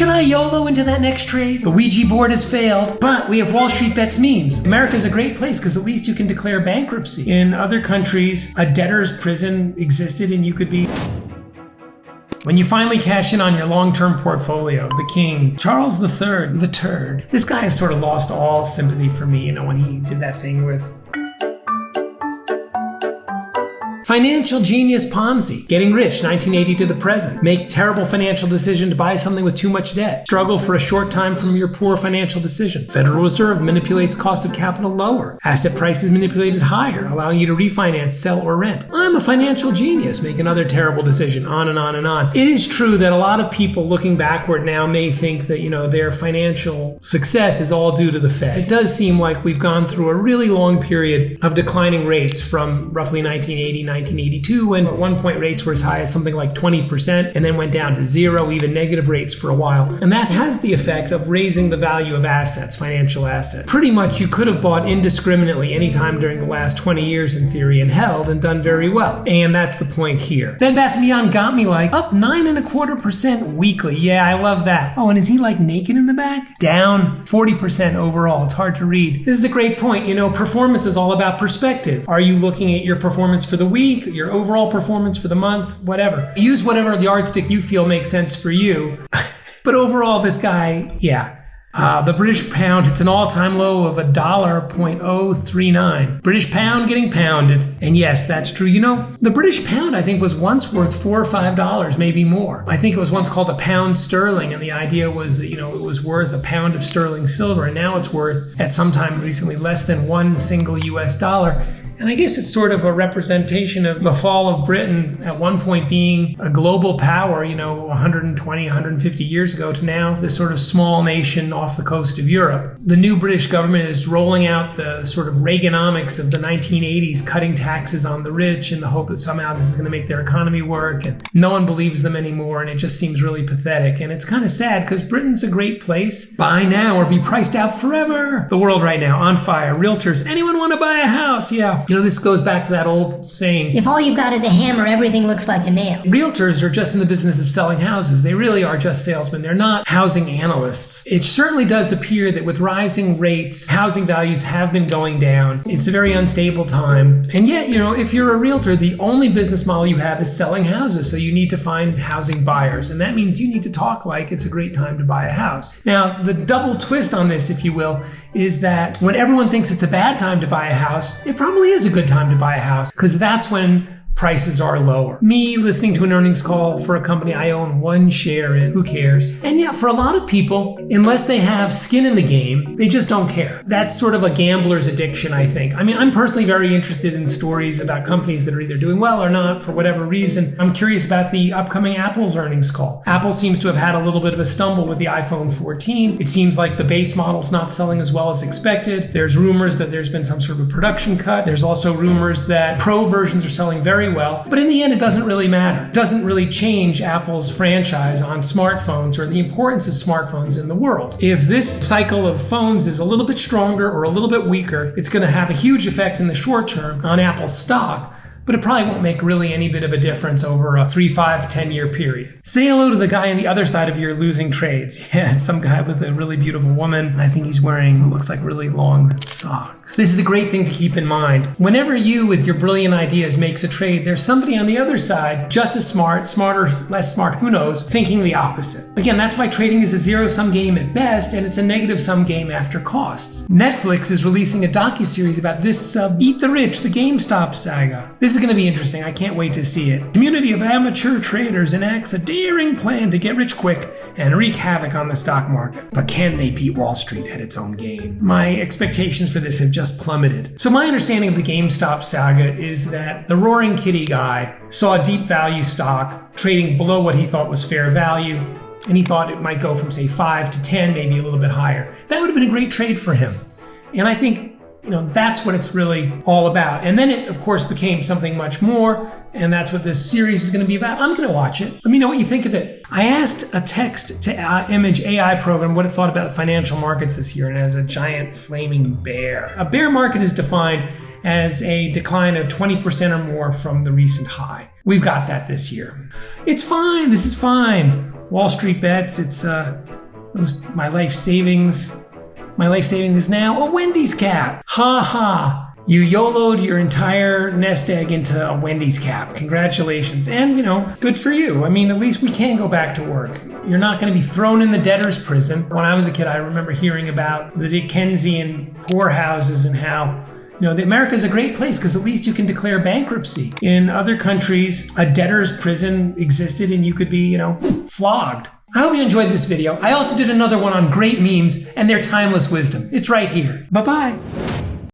Should I YOLO into that next trade? The Ouija board has failed, but we have WallStreetBets memes. America's a great place because at least you can declare bankruptcy. In other countries, a debtor's prison existed and you could be... When you finally cash in on your long-term portfolio, the king, Charles III, the turd, this guy has sort of lost all sympathy for me, when he did that thing with... Financial genius Ponzi. Getting rich, 1980 to the present. Make terrible financial decision to buy something with too much debt. Struggle for a short time from your poor financial decision. Federal Reserve manipulates cost of capital lower. Asset prices manipulated higher, allowing you to refinance, sell, or rent. I'm a financial genius. Make another terrible decision. On and on and on. It is true that a lot of people looking backward now may think that, their financial success is all due to the Fed. It does seem like we've gone through a really long period of declining rates from roughly 1980, 1982, when at one point rates were as high as something like 20% and then went down to zero, even negative rates for a while. And that has the effect of raising the value of assets, financial assets. Pretty much you could have bought indiscriminately anytime during the last 20 years in theory and held and done very well. And that's the point here. Bed Bath & Beyond got me like up 9.25% weekly. Yeah, I love that. Oh, and is he like naked in the back? Down 40% overall. It's hard to read. This is a great point. Performance is all about perspective. Are you looking at your performance for the week, your overall performance for the month, whatever? Use whatever yardstick you feel makes sense for you. But overall, this guy, yeah. The British pound hits an all-time low of $1.039. British pound getting pounded. And yes, that's true. The British pound, I think, was once worth $4 or $5, maybe more. I think it was once called a pound sterling, and the idea was that, it was worth a pound of sterling silver, and now it's worth, at some time recently, less than one single US dollar. And I guess it's sort of a representation of the fall of Britain at one point being a global power, 120, 150 years ago, to now this sort of small nation off the coast of Europe. The new British government is rolling out the sort of Reaganomics of the 1980s, cutting taxes on the rich in the hope that somehow this is going to make their economy work. And no one believes them anymore, and it just seems really pathetic. And it's kind of sad because Britain's a great place. Buy now or be priced out forever. The world right now, on fire. Realtors, anyone want to buy a house? Yeah. This goes back to that old saying, if all you've got is a hammer, everything looks like a nail. Realtors are just in the business of selling houses. They really are just salesmen. They're not housing analysts. It certainly does appear that with rising rates, housing values have been going down. It's a very unstable time. And yet, if you're a realtor, the only business model you have is selling houses. So you need to find housing buyers. And that means you need to talk like it's a great time to buy a house. Now, the double twist on this, if you will, is that when everyone thinks it's a bad time to buy a house, it probably is a good time to buy a house, because that's when prices are lower. Me listening to an earnings call for a company I own one share in, who cares? And yeah, for a lot of people, unless they have skin in the game, they just don't care. That's sort of a gambler's addiction, I think. I'm personally very interested in stories about companies that are either doing well or not for whatever reason. I'm curious about the upcoming Apple's earnings call. Apple seems to have had a little bit of a stumble with the iPhone 14. It seems like the base model's not selling as well as expected. There's rumors that there's been some sort of a production cut. There's also rumors that Pro versions are selling very well, but in the end, it doesn't really matter. It doesn't really change Apple's franchise on smartphones or the importance of smartphones in the world. If this cycle of phones is a little bit stronger or a little bit weaker, it's going to have a huge effect in the short term on Apple's stock, but it probably won't make really any bit of a difference over a 3, 5, 10-year period. Say hello to the guy on the other side of your losing trades. Yeah, it's some guy with a really beautiful woman. I think he's wearing what looks like really long socks. This is a great thing to keep in mind. Whenever you, with your brilliant ideas, makes a trade, there's somebody on the other side, just as smart, smarter, less smart, who knows, thinking the opposite. Again, that's why trading is a zero-sum game at best, and it's a negative-sum game after costs. Netflix is releasing a docuseries about this Eat the Rich, the GameStop saga. This is going to be interesting. I can't wait to see it. Community of amateur traders enacts a daring plan to get rich quick and wreak havoc on the stock market. But can they beat Wall Street at its own game? My expectations for this have just plummeted. So my understanding of the GameStop saga is that the Roaring Kitty guy saw a deep value stock trading below what he thought was fair value, and he thought it might go from, say, 5 to 10, maybe a little bit higher. That would have been a great trade for him. And I think that's what it's really all about. And then it, of course, became something much more, and that's what this series is going to be about. I'm going to watch it. Let me know what you think of it. I asked a text-to-image AI program what it thought about financial markets this year, and it has a giant flaming bear. A bear market is defined as a decline of 20% or more from the recent high. We've got that this year. It's fine. This is fine. WallStreetBets. It's my life savings. My life savings is now a Wendy's cap. Ha ha. You YOLO'd your entire nest egg into a Wendy's cap. Congratulations. And, good for you. I mean, at least we can go back to work. You're not going to be thrown in the debtor's prison. When I was a kid, I remember hearing about the Dickensian poorhouses and how, America's a great place because at least you can declare bankruptcy. In other countries, a debtor's prison existed and you could be, flogged. I hope you enjoyed this video. I also did another one on great memes and their timeless wisdom. It's right here. Bye-bye.